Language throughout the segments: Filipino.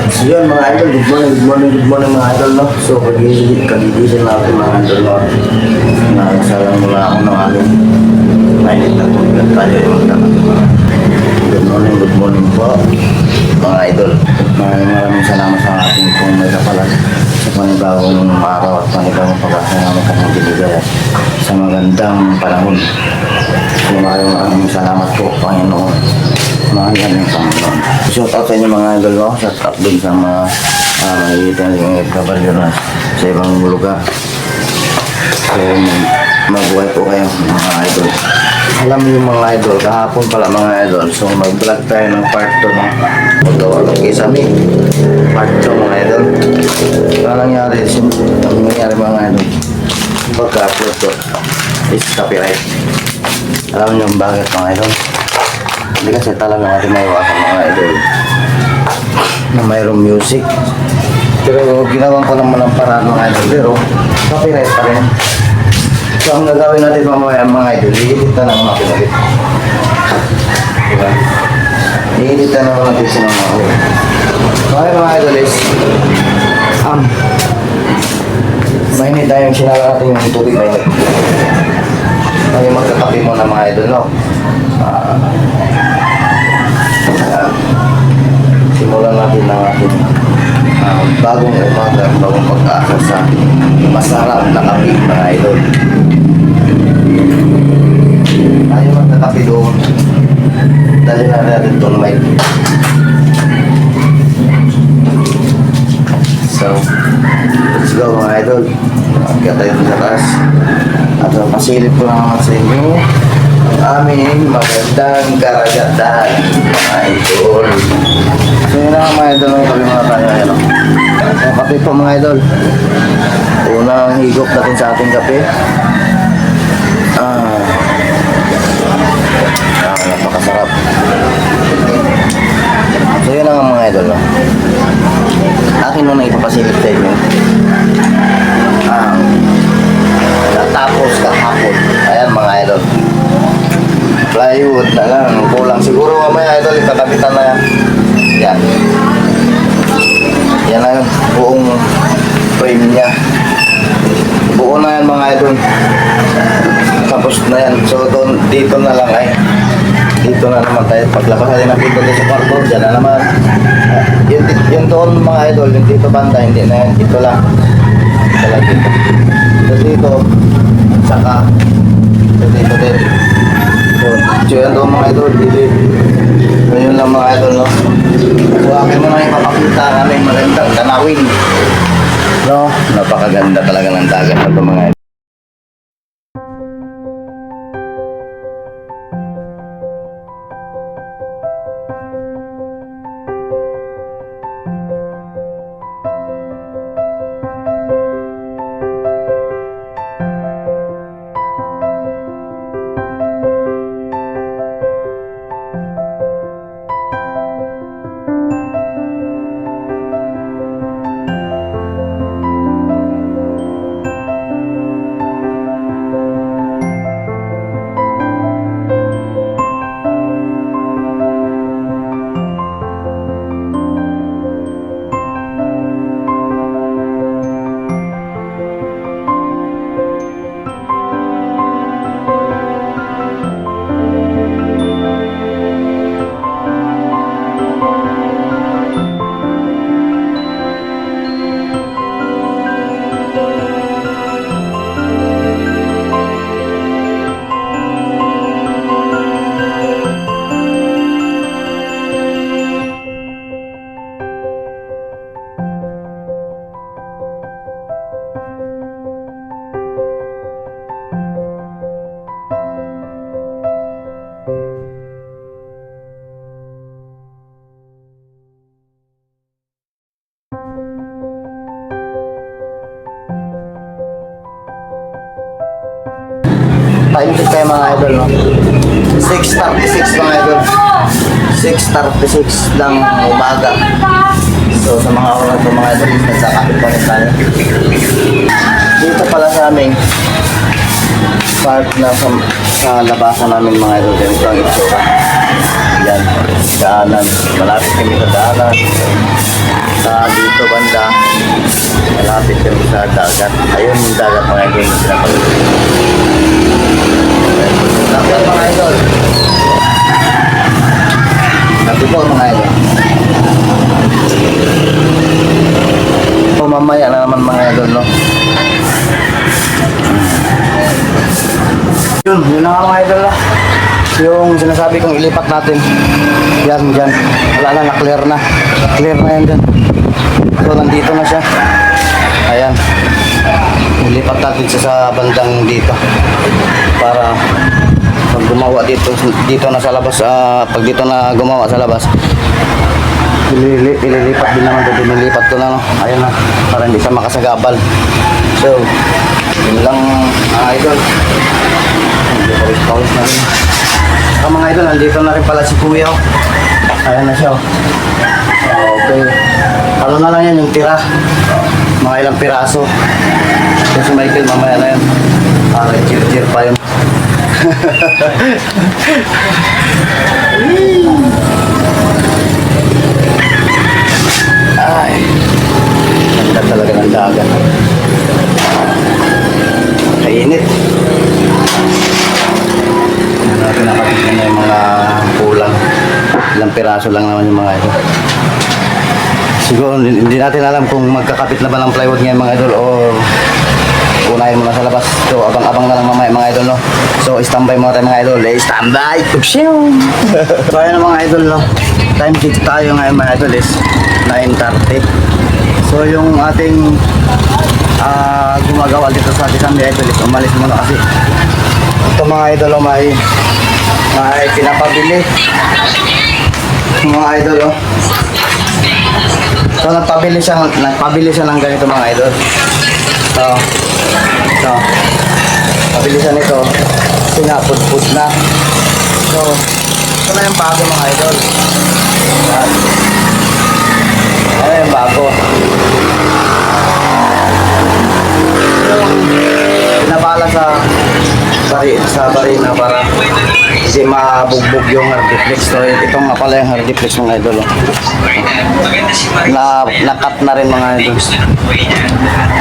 So yun mga idol, good morning mga idol, no? So kagigising natin mga idol, no? Nasalang mula ako ng aking mainit na tubig at tayo yung magkakatawa. Good morning po mga idol. Maraming salamat sa ating pong may kapalan sa panibagong araw at panibagong pag-asa namin kanyang binigay sa magandang panahon. So maraming salamat po Panginoon. Mahal ng Panginoon. Shout out sa inyo mga idol, no? Shout out din sa mga magigitan yung kabalyo na sa ibang lugar. So mabuhay po kayo mga idol. Alam niyo mga idol, kahapon pala mga idol, so mag-vlog tayo ng part 2 no? Magawa ng kisame part 2 mga idol. Ano nangyari mga idol, pagka-upload ko is copyright. Alam niyo bakit mga idol? Hindi kasi talaga natin maiwasan mga idol na mayroong music, pero ginawan ko naman ng paraan mga idol, pero copyright pa rin. So ang gagawin natin mamaya mga idol, i-edit na naman natin ulit. Diba? I-edit na naman natin sa mga ulit. Okay mga idol is mainit tayong sinala natin yung tubig mainit. Tayo magkakapi muna mga idol, no? Simulan natin ng ating bagong umaga, bagong pag-asa sa masarap na kape mga idol. Tayo magkakape doon. Dali na natin itong mic. So, let's go mga idol. Kaya tayo sa taas. At pasilip ko naman sa inyo ang aming magandang karagatan mga idol. So yun na mga idol, may kape muna tayo ngayon. So kape po mga idol. Unang higop natin sa ating kape. Napakasarap. So yun na mga idol, no? Akin muna ipapasilip sa inyo natapos kahapon. Ayan mga idol, plywood na lang kulang siguro mamaya idol, ikakapitan na yan. Yan na yung buong frame nya, buo na yan mga idol, tapos na yan. So doon, dito na lang dito na naman tayo paglabas natin ng dito sa kwarto. Diyan na naman yung doon mga idol, yung dito banda hindi na yan, dito lang dito. Dito saka dito din. So yan doon mga idol, dito. So yun lang mga idol, no? So akin mo na ipapakita ang aming magandang tanawin, no? Napakaganda talaga ng dagat na ito mga idol. Time check tayo mga idol, no? 6:36 mga idol. 6:36 lang umaga. So sa mga oras ito mga idol, nagsakapit pa rin tayo. Dito pala sa amin, part na sa labasan namin mga idol. Ganito ang itsura. Yan, daanan. Malapit kami sa daanan. Sa dito banda, malapit kami sa dagat. Ayun yung dagat mga idol. Dagat mga idol. Sabi po mga idol. So mamaya na naman mga idol, no? Yun na nga mga idol, no? Yung sinasabi kong ilipat natin. Yan, dyan. Wala na, na-clear na. Clear na yan dyan. So nandito na siya. Ayan. Ilipat natin siya sa bandang dito. Para pag gumawa dito na sa labas, pag dito na gumawa sa labas, ililipat din naman dito, nilipat ko na, no? Ayun na, para hindi siya makasagabal. So, yun lang mga idol. Hindi pawis na rin. Mga idol, nandito na rin pala si Kuya. Ayan na siya. Okay. Ano na lang yan yung tira. Mga ilang piraso. So si Michael mamaya na yan. Para cheer pa yun. Ay, ganda talaga ng dagat. Kainit. Pinakatignan na yung mga kulang. Ilang piraso lang naman yung mga ito. Siguro hindi natin alam kung magkakapit na ba ng plywood ngayon mga idol o unahin muna sa labas. So abang-abang na lang mamaya mga idol, no? So standby muna tayo mga idol. Standby! So ayan mga idol, no? Time dito tayo ngayon mga idol is 9:30. So yung ating gumagawa dito sa ating idol is umalis muna kasi ito mga idol, oh, may pinapabili mga idol, oh. So nagpabili siya ng ganito mga idol. So pabili siya nito kasi nga pud na. So ito na yung bago mga idol. Ayan yung bago. Pinabala sa barina para hindi mabugbog yung hardiplex. So ito nga pala yung hardiplex mga idol, oh. Na-cut na rin mga idol.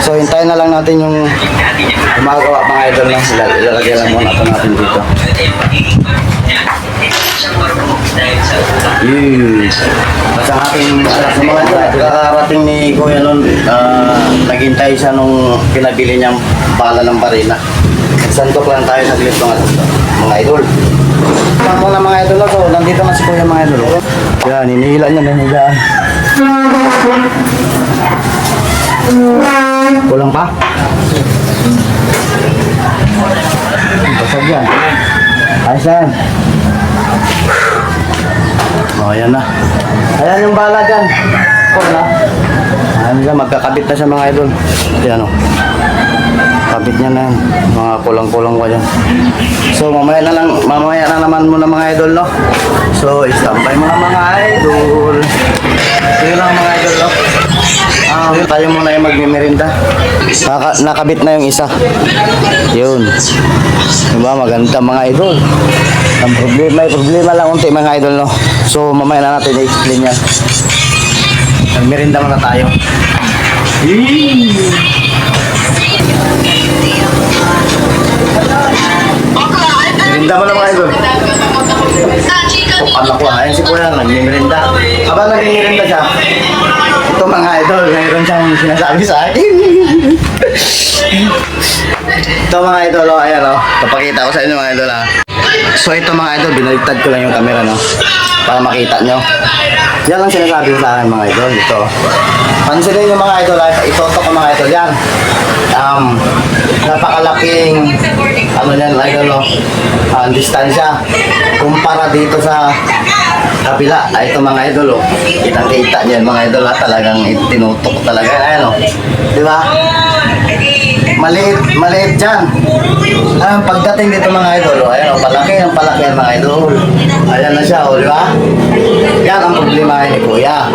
So hintayin na lang natin yung gumagawa mga idol, no? Ilalagay lang muna ito natin dito. Basta ating mga kakarating ni Kuya nun, naghintay siya nung pinabili niyang bala ng barina. Sandok lang tayo sa clip mga idol. Tama na mga idol, so nandito na si Kuya mga idol. Yan, hinihila niya, hinihilaan. Kulang pa? Basag yan. Ayos na yan. O, ayan na. Ayan yung bala dyan. Wala. Ayan dyan, magkakabit na siya mga idol. Ayan o. Kabit niya na yan. Mga kulang-kulang ko dyan. So, mamaya na naman muna mga idol, no? So, standby mga idol. So, yun lang mga idol, no? Tayo muna yung magmimerinda. Nakabit na yung isa. Yun. Diba, maganda mga idol. May problema lang unti mga idol, no? So, mamaya na natin i-explain yan. Magmerinda muna tayo. Merinda mo na mga idol. Anak ko, ayan si Kuya, nagmimerinda. Habang nagmimerinda siya, ito mga idol, mayroon siyang sinasabi sa akin. Ito mga idol, oh, ayan oh. Papakita ko sa inyo mga idol, ha. So ito mga idol, binaligtad ko lang yung camera, no? Para makita nyo. Yan lang sinasabi sa akin mga idol. Ito. Pansinin nyo mga idol, itotok ko mga idol. Yan. Napakalaking ano yan, idol, no? Distansya. Kumpara dito sa kabila. Ito mga idol, oh. Kitang-kita nyo mga idol, ha. Talagang tinutok talaga. Ayan, oh. Diba? Maliit dyan. Pagdating dito mga idol, oh, ayan, oh, palaki mga idol. Ayan na siya, oh, di ba? Yan ang problema ni Kuya.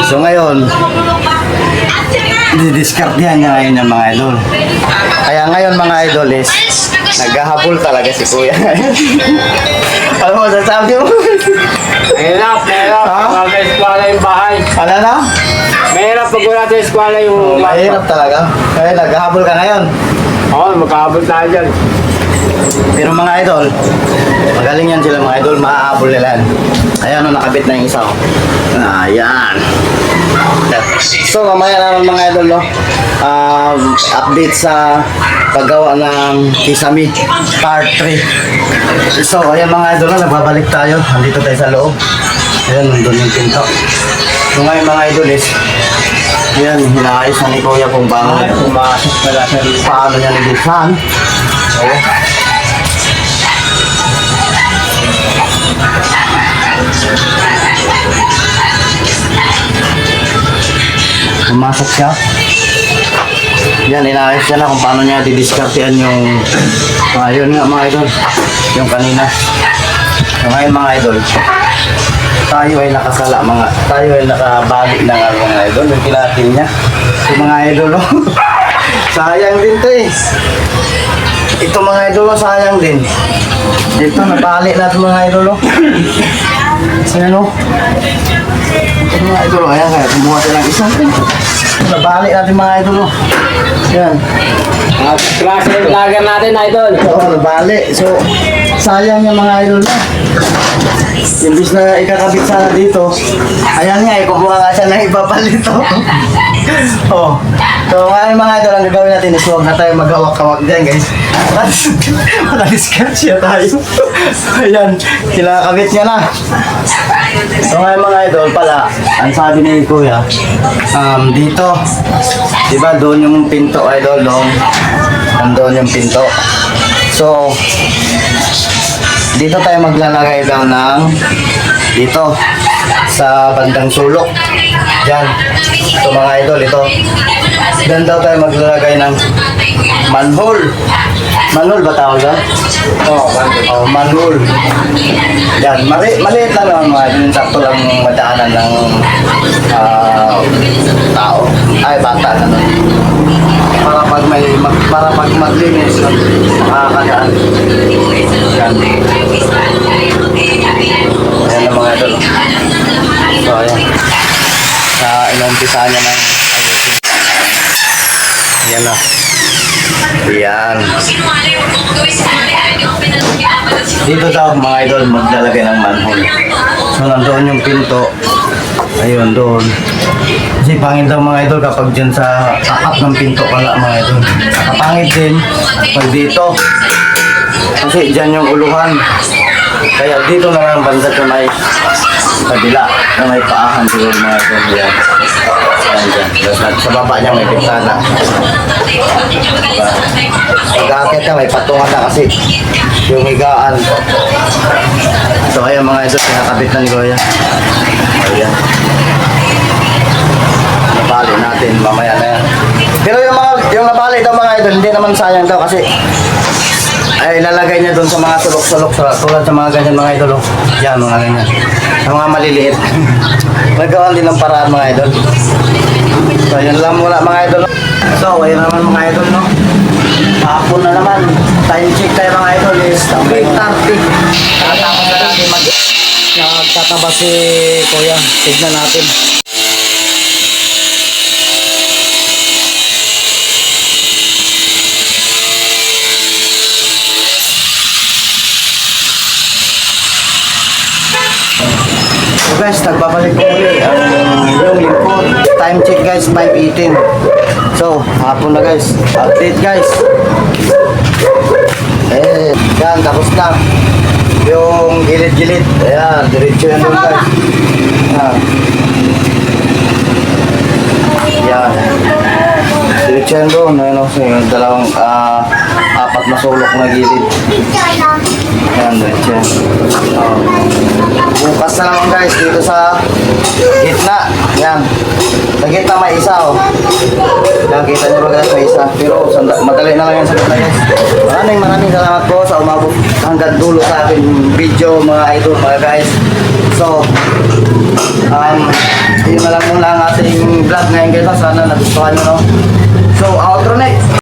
So ngayon, didiskartehan niya ngayon yung mga idol. Kaya ngayon mga idol is naghahabol talaga si Kuya. Ano mo sasabi mo? Mahirap. Ha? Pag eskwala yung bahay. Ano na? Mahirap pag wala sa eskwala yung Mahirap talaga. Kaya naghahabol ka ngayon. Oo, magkahabol tayo dyan. Pero mga idol, magaling yan sila mga idol, maaabol nila yan. Ayan o, nakabit na yung isa o. Ayan. So, mamaya naman mga idol, no? Update sa paggawa ng Kisame Part 3. So, ayan mga idol, no? Nagbabalik tayo. Nandito tayo sa loob. Ayan, nandun yung pinto. So, ngayon mga idol is, ayan, hinaayos na ni Kuya kung pumasok pala sa paano niya nagbisan. Okay. Pumasok siya. Yan, inaayos siya na kung paano niya didiskartean yung yun nga mga idol, yung kanina. So, ngayon mga idol, tayo ay tayo ay nakabalik na nga mga idol, yung kinatin niya. So mga idol, oh. Sayang din to eh. Ito mga idol, oh, sayang din. Dito, nabalik natin mga idol, oh. Ayan, oh. Ito mga idol, oh. Ayan, kaya kumuha siya ng isa. Nabalik natin mga idol, oh. Ayan. Klase yung lagan natin, idol. Oo, nabalik. So, sayang yung mga idol na. Imbis na ikakabit sana dito, ayan nga, kumuha nga siya ng ipapalito. Oh. So, ngayon mga idol, ang gagawin natin is huwag na tayo mag-hawak-hawak dyan, guys. Makadiscount siya tayo. Ayan, kinakabit niya na. So, ngayon mga idol pala, ang sabi ni Kuya, dito, diba doon yung pinto, idol, doon yung pinto. So, dito tayo maglalagay daw ng dito sa bandang sulok. Diyan. So mga idol, ito. Diyan daw tayo maglalagay ng manhole. Manhole ba tawag yan? Oo, manhole. Diyan. Maliit lang naman mga idol. Sakto lang madaanan ng tao. Ay, bata na nun. Para pag maglinis, makakadaan. Yan. Ayan ang mga idol. So, ayan. Sa inumpisa niya ng ayusin. Ayan na. Ayan. Dito daw mga idol maglalagay ng manhole. So, nandoon yung pinto. Ayun, doon. Kasi pangit daw mga idol kapag dyan sa tapat ng pinto pala mga idol. Kapangit din pag dito. Kasi dyan yung uluhan. Kaya dito na lang banda sa may kabila na may paahan siguro mga idol. Yan. Yan dyan. Sa baba niya may pintana. Diba? Pag-aakit ka may patungan na kasi yung higaan. So ayan mga idol, pinakabit na ni Kuya. Ayan. Nabali natin mamaya na yan. Pero yung nabali daw mga idol, hindi naman sayang daw kasi ay ilalagay niya doon sa mga sulok-sulok tulad sa mga ganyan mga idol. Yan mga ganyan. Sa mga maliliit. Nagawan din ng paraan mga idol. So yan lang muna mga idol. So ayun naman mga idol, no. Hapon na naman. Time check tayo mga idol is 8:30. Tatapos na natin nagtataba si Kuya. Tignan natin. So guys, nagbabalik ko muli yung lingkod. Time check guys, 5:18. So, hapon na guys. Update guys. Yan, tapos na. Yung gilid-gilid. Ayan, diretso yan doon guys. Yan. Diretso yan doon. Ayan o, yung dalawang apat na sulok na gilid. Yan, diretso yan. Bukas na naman guys, dito sa gitna. Yan. Sa gitna may isa oh. Nakita nyo ba guys, may isa. Pero madali na lang yan sa gitna guys. Maraming salamat po sa umabot hanggang dulo sa aking video mga idol mga guys. So So, yun na lang muna ang ating vlog ngayon guys. Sana nagustuhan nyo, no? So, outro next.